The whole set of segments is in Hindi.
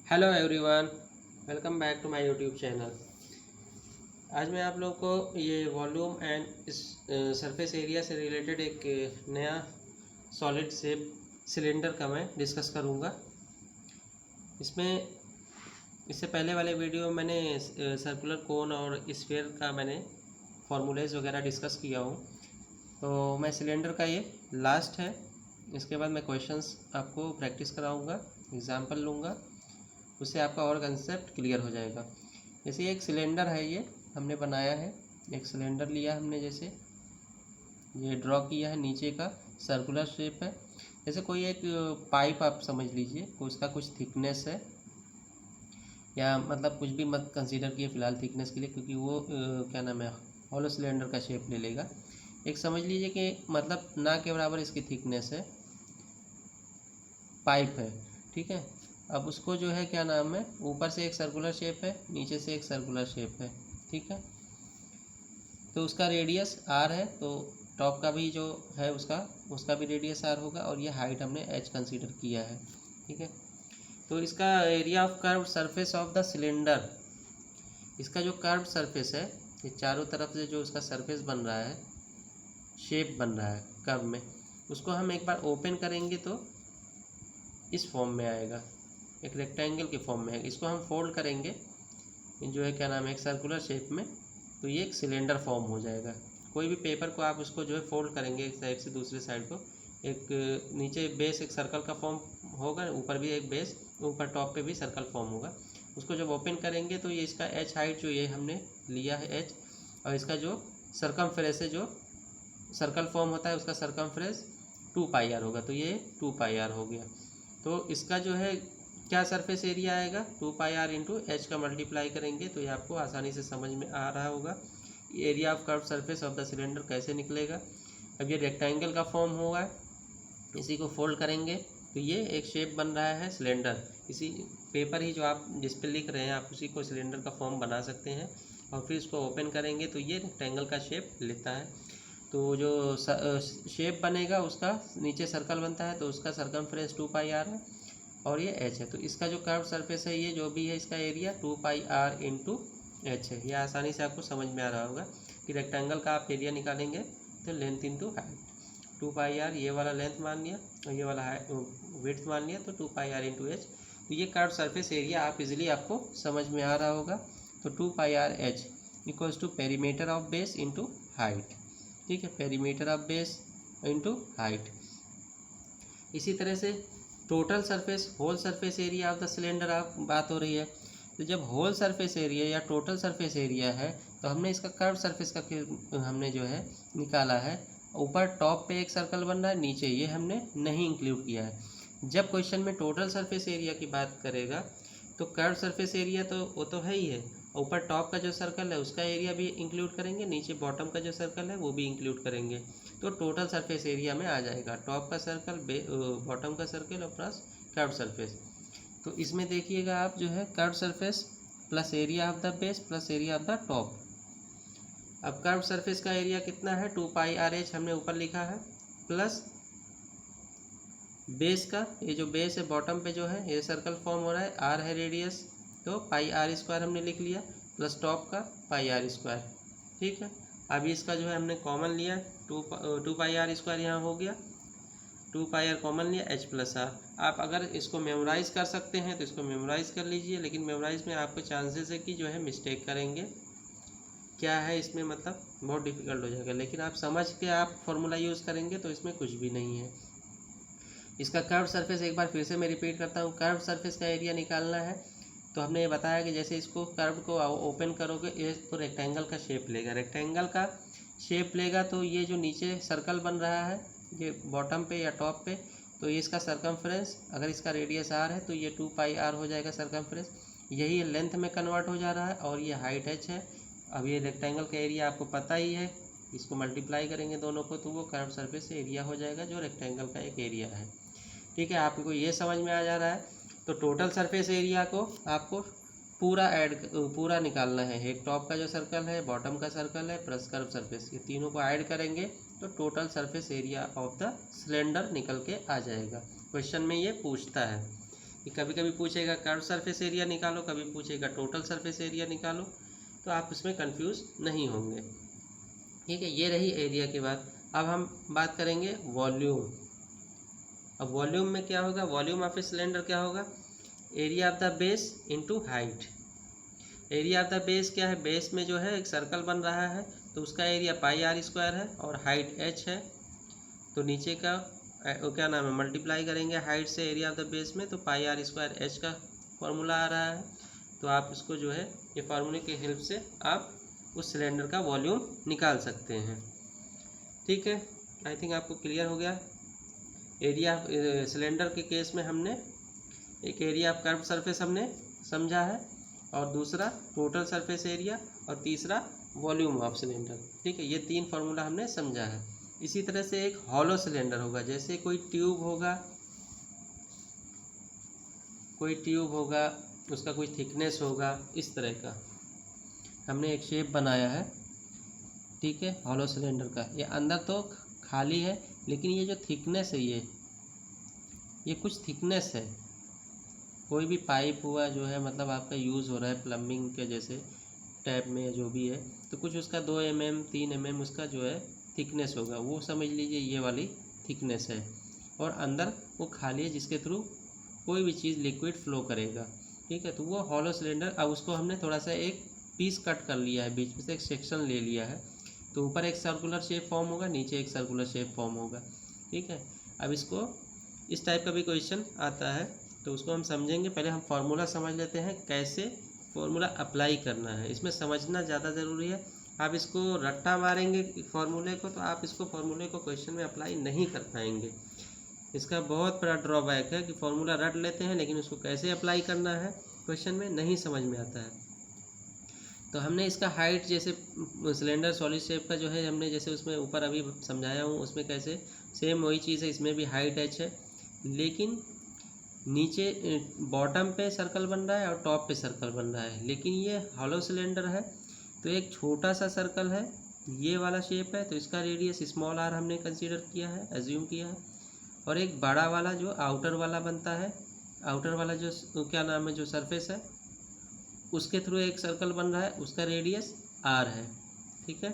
Hello everyone, welcome back to my YouTube channel. आज मैं आप लोगों को ये वॉल्यूम एंड सरफेस एरिया से रिलेटेड एक नया सॉलिड शेप सिलेंडर का मैं डिस्कस करूँगा। इसमें इससे पहले वाले वीडियो में मैंने सर्कुलर कोन और स्फीयर का मैंने फॉर्मूलेज वगैरह डिस्कस किया हूँ। तो मैं सिलेंडर का ये लास्ट है। इसके बाद मैं क्वेश्चंस आपको प्रैक्टिस कराऊँगा, एग्जाम्पल लूँगा, उससे आपका और कंसेप्ट क्लियर हो जाएगा। जैसे एक सिलेंडर है, ये हमने बनाया है, एक सिलेंडर लिया हमने, जैसे ये ड्रॉ किया है, नीचे का सर्कुलर शेप है। जैसे कोई एक पाइप आप समझ लीजिए, उसका कुछ थिकनेस है, या मतलब कुछ भी मत कंसीडर किए फ़िलहाल थिकनेस के लिए, क्योंकि वो क्या नाम है, हॉलो सिलेंडर का शेप ले लेगा। एक समझ लीजिए कि मतलब ना के बराबर इसकी थिकनेस है, पाइप है, ठीक है। अब उसको जो है क्या नाम है, ऊपर से एक सर्कुलर शेप है, नीचे से एक सर्कुलर शेप है, ठीक है। तो उसका रेडियस आर है, तो टॉप का भी जो है उसका भी रेडियस आर होगा, और ये हाइट हमने एच कंसीडर किया है, ठीक है। तो इसका area of curve surface of the cylinder, इसका जो कर्व सरफेस है, ये चारों तरफ से जो उसका सरफेस बन रहा है, शेप बन रहा है कर्व में, उसको हम एक बार ओपन करेंगे तो इस फॉर्म में आएगा, एक रेक्टेंगल के फॉर्म में है। इसको हम फोल्ड करेंगे जो है क्या नाम है, एक सर्कुलर शेप में, तो ये एक सिलेंडर फॉर्म हो जाएगा। कोई भी पेपर को आप उसको जो है फोल्ड करेंगे एक साइड से दूसरे साइड को, एक नीचे बेस एक सर्कल का फॉर्म होगा, ऊपर भी एक बेस, ऊपर टॉप पे भी सर्कल फॉर्म होगा। उसको जब ओपन करेंगे तो ये इसका एच हाइट जो ये हमने लिया है एच, और इसका जो सरकमफ्रेंस है, जो सर्कल फॉर्म होता है उसका सरकमफ्रेंस 2πr होगा, तो ये 2πr हो गया। तो इसका जो है क्या सरफेस एरिया आएगा, 2πr इंटू एच का मल्टीप्लाई करेंगे तो ये आपको आसानी से समझ में आ रहा होगा। Area of curve surface of the cylinder कैसे निकलेगा। अब ये रेक्टेंगल का फॉर्म होगा, इसी को फोल्ड करेंगे तो ये एक शेप बन रहा है सिलेंडर। इसी पेपर ही जो आप जिस पे लिख रहे हैं आप उसी को सिलेंडर का फॉर्म बना सकते हैं, और फिर इसको ओपन करेंगे तो ये रेक्टेंगल का शेप लेता है। तो जो शेप बनेगा उसका नीचे सर्कल बनता है, तो उसका सरकमफ्रेंस 2πr है, और ये एच है। तो इसका जो कर्व सरफेस है, ये जो भी है, इसका एरिया 2πr इंटू एच है। ये आसानी से आपको समझ में आ रहा होगा कि रेक्टेंगल का आप एरिया निकालेंगे तो लेंथ इंटू हाइट, 2πr ये वाला लेंथ मान लिया और ये वाला विड्थ मान लिया, तो 2πr इंटू एच। तो ये कर्व सरफेस एरिया आप इजीली आपको समझ में आ रहा होगा। तो 2πr H equals to perimeter of base into height, ठीक है, perimeter of base into height. इसी तरह से total surface, whole surface area of the cylinder आप बात हो रही है, तो जब होल सरफेस एरिया या टोटल सरफेस एरिया है तो हमने इसका कर्व सरफेस का हमने जो है निकाला है। ऊपर टॉप पे एक सर्कल बन रहा है, नीचे ये हमने नहीं इंक्लूड किया है। जब क्वेश्चन में टोटल सरफेस एरिया की बात करेगा तो कर्व सरफेस एरिया तो वो तो है ही है, ऊपर टॉप का जो सर्कल है उसका एरिया भी इंक्लूड करेंगे, नीचे बॉटम का जो सर्कल है वो भी इंक्लूड करेंगे, तो टोटल सरफेस एरिया में आ जाएगा टॉप का सर्कल, बॉटम का सर्कल और प्लस कर्व सरफेस। तो इसमें देखिएगा आप जो है curve surface plus area of the base plus area of the top. अब कर्व सरफेस का एरिया कितना है, 2πrh हमने ऊपर लिखा है, प्लस बेस का, ये जो बेस है बॉटम पे जो है ये सर्कल फॉर्म हो रहा है, आर है रेडियस, तो πr² हमने लिख लिया, प्लस टॉप का πr², ठीक है। अभी इसका जो है हमने कॉमन लिया, 2πr² यहाँ हो गया, 2πr कॉमन लिया, h प्लस आर। आप अगर इसको मेमोराइज़ कर सकते हैं तो इसको मेमोराइज़ कर लीजिए, लेकिन मेमोराइज़ में आपको चांसेस है कि जो है मिस्टेक करेंगे, क्या है इसमें मतलब बहुत डिफिकल्ट हो जाएगा, लेकिन आप समझ के आप फॉर्मूला यूज़ करेंगे तो इसमें कुछ भी नहीं है। इसका कर्व सरफेस एक बार फिर से मैं रिपीट करता हूँ, कर्व सरफेस का एरिया निकालना है तो हमने ये बताया कि जैसे इसको कर्व को ओपन करोगे ये तो रेक्टेंगल का शेप लेगा, रेक्टेंगल का शेप लेगा, तो ये जो नीचे सर्कल बन रहा है ये बॉटम पे या टॉप पे, तो ये इसका सरकमफ्रेंस, अगर इसका रेडियस आर है तो ये 2πr हो जाएगा सरकमफ्रेंस, यही लेंथ में कन्वर्ट हो जा रहा है, और ये हाइट h है। अब ये रेक्टेंगल का एरिया आपको पता ही है, इसको मल्टीप्लाई करेंगे दोनों को तो वो कर्व सरफेस एरिया हो जाएगा जो रेक्टेंगल का एक एरिया है, ठीक है। आपको ये समझ में आ जा रहा है। तो टोटल सरफेस एरिया को आपको पूरा निकालना है, एक टॉप का जो सर्कल है, बॉटम का सर्कल है, प्लस कर्व सरफेस, ये तीनों को ऐड करेंगे तो total surface area of the cylinder निकल के आ जाएगा। क्वेश्चन में ये पूछता है। कि कभी कभी पूछेगा कर्व सरफेस एरिया निकालो, कभी पूछेगा टोटल सरफेस एरिया निकालो, तो आप उसमें कंफ्यूज नहीं होंगे। ठीक है, ये रही एरिया की बात। अब हम बात करेंगे वॉल्यूम। अब वॉल्यूम में क्या होगा, वॉल्यूम ऑफ ए सिलेंडर क्या होगा, area of the base into height. Area of the base क्या है, बेस में जो है एक सर्कल बन रहा है तो उसका एरिया पाई आर स्क्वायर है और हाइट एच है, तो नीचे का क्या नाम है, मल्टीप्लाई करेंगे हाइट से एरिया ऑफ द बेस में, तो पाई आर स्क्वायर एच का फॉर्मूला आ रहा है। तो आप इसको जो है ये फार्मूले के हेल्प से आप उस सिलेंडर का वॉल्यूम निकाल सकते हैं। ठीक है, आई थिंक आपको क्लियर हो गया। एरिया सिलेंडर के केस में हमने एक एरिया ऑफ कर्व सरफेस हमने समझा है, और दूसरा टोटल सरफेस एरिया, और तीसरा वॉल्यूम ऑफ सिलेंडर। ठीक है, ये 3 फार्मूला हमने समझा है। इसी तरह से एक हॉलो सिलेंडर होगा, जैसे कोई ट्यूब होगा, उसका कोई थिकनेस होगा, इस तरह का हमने एक शेप बनाया है। ठीक है, हॉलो सिलेंडर का ये अंदर तो खाली है, लेकिन ये जो थिकनेस है ये कुछ थिकनेस है। कोई भी पाइप हुआ जो है, मतलब आपका यूज़ हो रहा है प्लम्बिंग के जैसे टैप में जो भी है, तो कुछ उसका 2 mm 3 mm उसका जो है थिकनेस होगा, वो समझ लीजिए ये वाली थिकनेस है। और अंदर वो खाली है जिसके थ्रू कोई भी चीज़ लिक्विड फ्लो करेगा। ठीक है, तो वो हॉलो सिलेंडर। अब उसको हमने थोड़ा सा एक पीस कट कर लिया है, बीच में से एक सेक्शन ले लिया है, तो ऊपर एक सर्कुलर शेप फॉर्म होगा, नीचे एक सर्कुलर शेप फॉर्म होगा। ठीक है, अब इसको इस टाइप का भी क्वेश्चन आता है तो उसको हम समझेंगे। पहले हम फार्मूला समझ लेते हैं, कैसे फार्मूला अप्लाई करना है, इसमें समझना ज़्यादा ज़रूरी है। आप इसको रट्टा मारेंगे फार्मूले को, तो आप इसको फार्मूले को क्वेश्चन में अप्लाई नहीं कर पाएंगे। इसका बहुत बड़ा ड्रॉबैक है कि फार्मूला रट लेते हैं, लेकिन उसको कैसे अप्लाई करना है क्वेश्चन में नहीं समझ में आता है। तो हमने इसका हाइट, जैसे सिलेंडर सॉलिड शेप का जो है हमने जैसे उसमें ऊपर अभी समझाया हूँ, उसमें कैसे सेम वही चीज़ है, इसमें भी हाइट एच है, लेकिन नीचे बॉटम पे सर्कल बन रहा है और टॉप पे सर्कल बन रहा है। लेकिन ये हॉलो सिलेंडर है तो एक छोटा सा सर्कल है, ये वाला शेप है, तो इसका रेडियस स्मॉल आर हमने कंसीडर किया है, एज्यूम किया है। और एक बड़ा वाला जो आउटर वाला बनता है, आउटर वाला जो क्या नाम है, जो सरफेस है, उसके थ्रू एक सर्कल बन रहा है, उसका रेडियस आर है। ठीक है,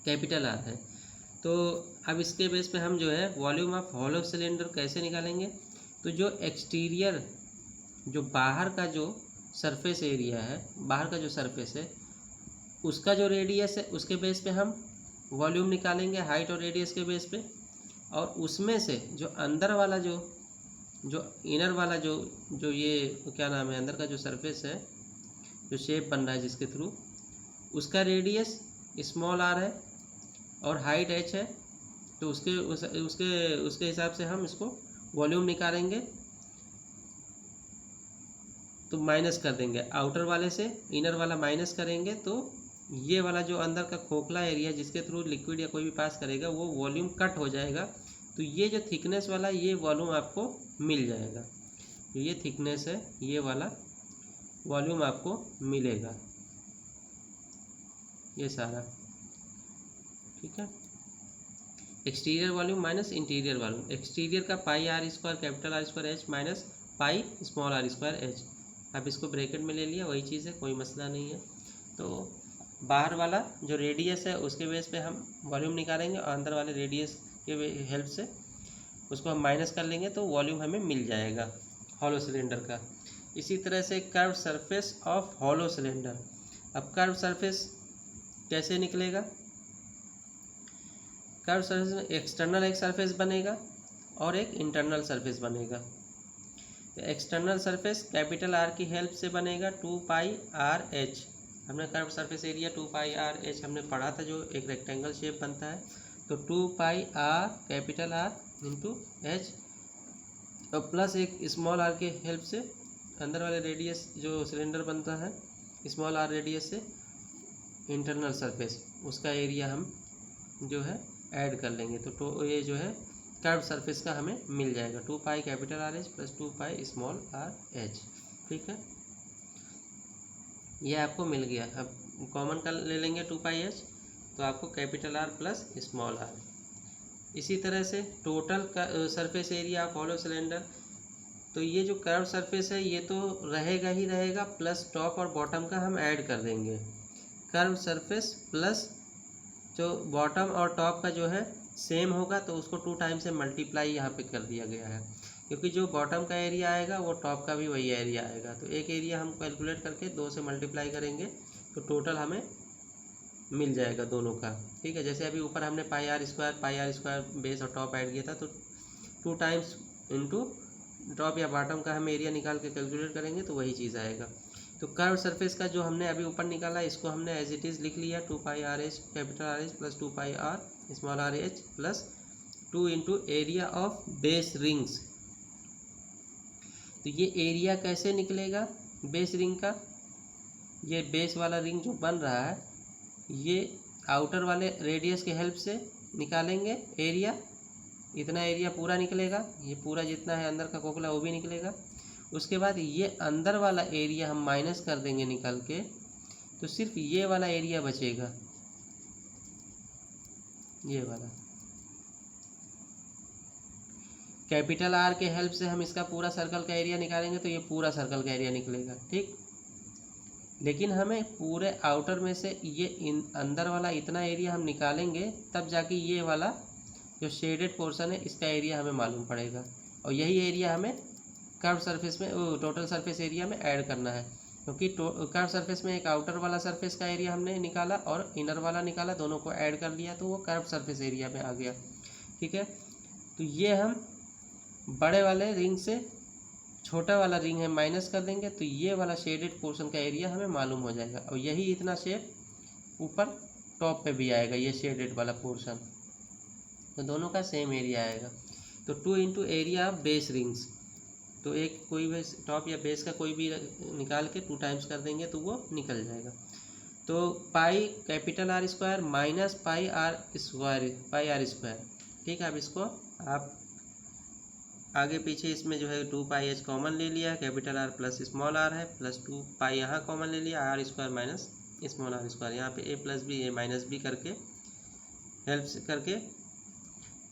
कैपिटल आर है। तो अब इसके बेस पे हम जो है वॉल्यूम ऑफ हॉलो सिलेंडर कैसे निकालेंगे, तो जो एक्सटीरियर, जो बाहर का जो सरफेस एरिया है, बाहर का जो सरफेस है, उसका जो रेडियस है, उसके बेस पे हम वॉल्यूम निकालेंगे, हाइट और रेडियस के बेस पे। और उसमें से जो अंदर वाला जो इनर वाला जो ये क्या नाम है, अंदर का जो सरफेस है, जो शेप बन रहा है जिसके थ्रू, उसका रेडियस स्मॉल आर है और हाइट एच है, तो उसके हिसाब से हम इसको वॉल्यूम निकालेंगे, तो माइनस कर देंगे आउटर वाले से, इनर वाला माइनस करेंगे, तो ये वाला जो अंदर का खोखला एरिया जिसके थ्रू लिक्विड या कोई भी पास करेगा वो वॉल्यूम कट हो जाएगा, तो ये जो थिकनेस वाला ये वॉल्यूम आपको मिल जाएगा। तो ये थिकनेस है, ये वाला वॉल्यूम आपको मिलेगा, ये सारा। ठीक है, exterior volume minus interior volume, exterior का pi R square capital R square H minus pi small R square H. आप इसको ब्रैकेट में ले लिया, वही चीज़ है, कोई मसला नहीं है। तो बाहर वाला जो रेडियस है उसके बेस पे हम वॉल्यूम निकालेंगे, और अंदर वाले रेडियस के हेल्प से उसको हम माइनस कर लेंगे, तो वॉल्यूम हमें मिल जाएगा हॉलो सिलेंडर का। इसी तरह से curve surface of hollow cylinder. अब कर्व सरफेस कैसे निकलेगा, कर्व सरफेस में एक्सटर्नल एक सरफेस बनेगा और एक इंटरनल सरफेस बनेगा। तो एक्सटर्नल सरफेस कैपिटल आर की हेल्प से बनेगा 2 पाई आर एच। हमने curve surface area 2 pi R H हमने पढ़ा था, जो एक रेक्टेंगल शेप बनता है, तो 2 pi R capital R into H, और प्लस एक स्मॉल आर के हेल्प से अंदर वाले रेडियस जो सिलेंडर बनता है स्मॉल आर रेडियस से इंटरनल सरफेस, उसका एरिया हम जो है ऐड कर लेंगे, तो ये जो है कर्व सरफेस का हमें मिल जाएगा 2 पाई कैपिटल आर एच प्लस 2 पाई स्मॉल आर एच। ठीक है, ये आपको मिल गया। अब कॉमन का ले लेंगे 2 पाई एच, तो आपको capital R plus small R. इसी तरह से total surface area of hollow cylinder, तो ये जो कर्व सरफेस है ये तो रहेगा ही रहेगा, प्लस टॉप और बॉटम का हम ऐड कर देंगे। कर्व सरफेस प्लस जो बॉटम और टॉप का जो है सेम होगा, तो उसको 2 टाइम से मल्टीप्लाई यहाँ पे कर दिया गया है, क्योंकि जो बॉटम का एरिया आएगा वो टॉप का भी वही एरिया आएगा। तो एक एरिया हम कैलकुलेट करके 2 से मल्टीप्लाई करेंगे तो टोटल हमें मिल जाएगा दोनों का। ठीक है, जैसे अभी ऊपर हमने पाई आर स्क्वायर बेस और टॉप ऐड किया था, तो 2 टाइम्स इंटू टॉप या बॉटम का हम एरिया निकाल के कैलकुलेट करेंगे तो वही चीज़ आएगा। तो कर्व सरफेस का जो हमने अभी ऊपर निकाला इसको हमने एज इट इज़ लिख लिया, 2 pi R H capital R H plus 2 pi R small R H plus 2 into area of base rings. तो ये एरिया कैसे निकलेगा बेस रिंग का, ये बेस वाला रिंग जो बन रहा है ये आउटर वाले रेडियस के हेल्प से निकालेंगे एरिया, इतना एरिया पूरा निकलेगा, ये पूरा जितना है अंदर का खोखला वो भी निकलेगा। उसके बाद ये अंदर वाला एरिया हम माइनस कर देंगे निकाल के, तो सिर्फ ये वाला एरिया बचेगा, ये वाला। कैपिटल आर के हेल्प से हम इसका पूरा सर्कल का एरिया निकालेंगे तो ये पूरा सर्कल का एरिया निकलेगा। ठीक, लेकिन हमें पूरे आउटर में से ये अंदर वाला इतना एरिया हम निकालेंगे, तब जाके ये वाला जो शेडेड पोर्शन है इसका एरिया हमें मालूम पड़ेगा, और यही एरिया हमें कर्व सरफेस में टोटल सरफेस एरिया में ऐड करना है, क्योंकि कर्व सरफेस में एक आउटर वाला सरफेस का एरिया हमने निकाला और इनर वाला निकाला, दोनों को ऐड कर लिया तो वो कर्व सरफेस एरिया में आ गया। ठीक है, तो ये हम बड़े वाले रिंग से छोटा वाला रिंग है माइनस कर देंगे तो ये वाला शेडेड पोर्शन का एरिया हमें मालूम हो जाएगा, और यही इतना शेड ऊपर टॉप पे भी आएगा, ये शेडेड वाला पोर्शन, तो दोनों का सेम एरिया आएगा। तो 2 into area of base rings, तो एक कोई भी टॉप या बेस का कोई भी निकाल के 2 टाइम्स कर देंगे तो वो निकल जाएगा। तो pi capital R square minus pi R square. ठीक है, अब इसको आप आगे पीछे इसमें जो है 2 पाई एच कॉमन ले लिया, capital R plus small R है, प्लस 2 पाई यहाँ कॉमन ले लिया, R square minus small R square, यहाँ पे A plus B A minus B करके हेल्प से करके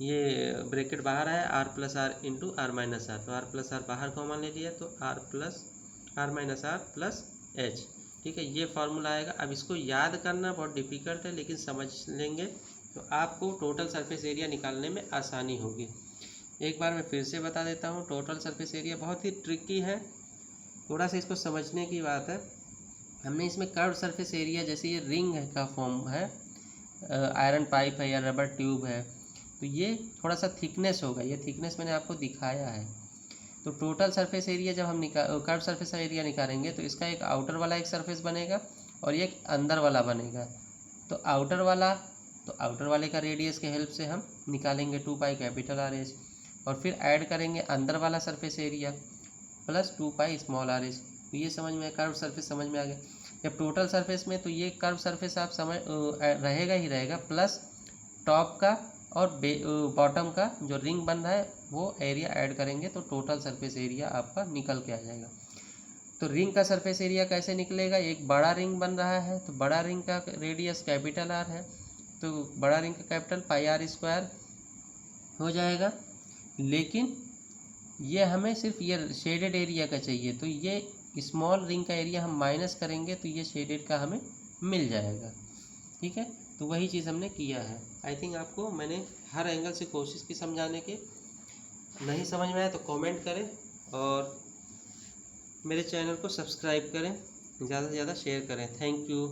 ये ब्रैकेट बाहर है, R plus R into R minus R, तो आर प्लस आर बाहर कॉमन ले लिया तो R plus R minus R plus H. ठीक है, ये फार्मूला आएगा। अब इसको याद करना बहुत डिफ़िकल्ट है, लेकिन समझ लेंगे तो आपको टोटल सरफेस एरिया निकालने में आसानी होगी। एक बार मैं फिर से बता देता हूँ, टोटल सरफेस एरिया बहुत ही ट्रिकी है, थोड़ा सा इसको समझने की बात है। हमने इसमें कर्व सरफेस एरिया, जैसे ये रिंग है का फॉर्म है, आयरन पाइप है या रबर ट्यूब है, तो ये थोड़ा सा थिकनेस होगा, ये थिकनेस मैंने आपको दिखाया है। तो टोटल सरफेस एरिया जब हम कर्व सरफेस एरिया निकालेंगे तो इसका एक आउटर वाला एक सरफेस बनेगा और एक अंदर वाला बनेगा। तो आउटर वाले का रेडियस के हेल्प से हम निकालेंगे 2 पाई कैपिटल आर एच, और फिर ऐड करेंगे अंदर वाला सरफेस एरिया प्लस 2 पाई स्मॉल आर एच। तो ये समझ में, कर्व सरफेस समझ में आ गया। जब टोटल सरफेस में, तो ये कर्व सरफेस आप समझ रहेगा ही रहेगा, प्लस टॉप का और बॉटम का जो रिंग बन रहा है वो एरिया ऐड करेंगे तो टोटल सरफेस एरिया आपका निकल के आ जाएगा। तो रिंग का सरफेस एरिया कैसे निकलेगा, एक बड़ा रिंग बन रहा है तो बड़ा रिंग का रेडियस कैपिटल आर है, तो बड़ा रिंग का कैपिटल पाई आर स्क्वायर हो जाएगा। लेकिन ये हमें सिर्फ ये शेडेड एरिया का चाहिए, तो ये स्मॉल रिंग का एरिया हम माइनस करेंगे तो ये शेडेड का हमें मिल जाएगा। ठीक है, तो वही चीज़ हमने किया है। आई थिंक आपको मैंने हर एंगल से कोशिश की समझाने के, नहीं समझ में आया तो कमेंट करें और मेरे चैनल को सब्सक्राइब करें, ज़्यादा से ज़्यादा शेयर करें। Thank you.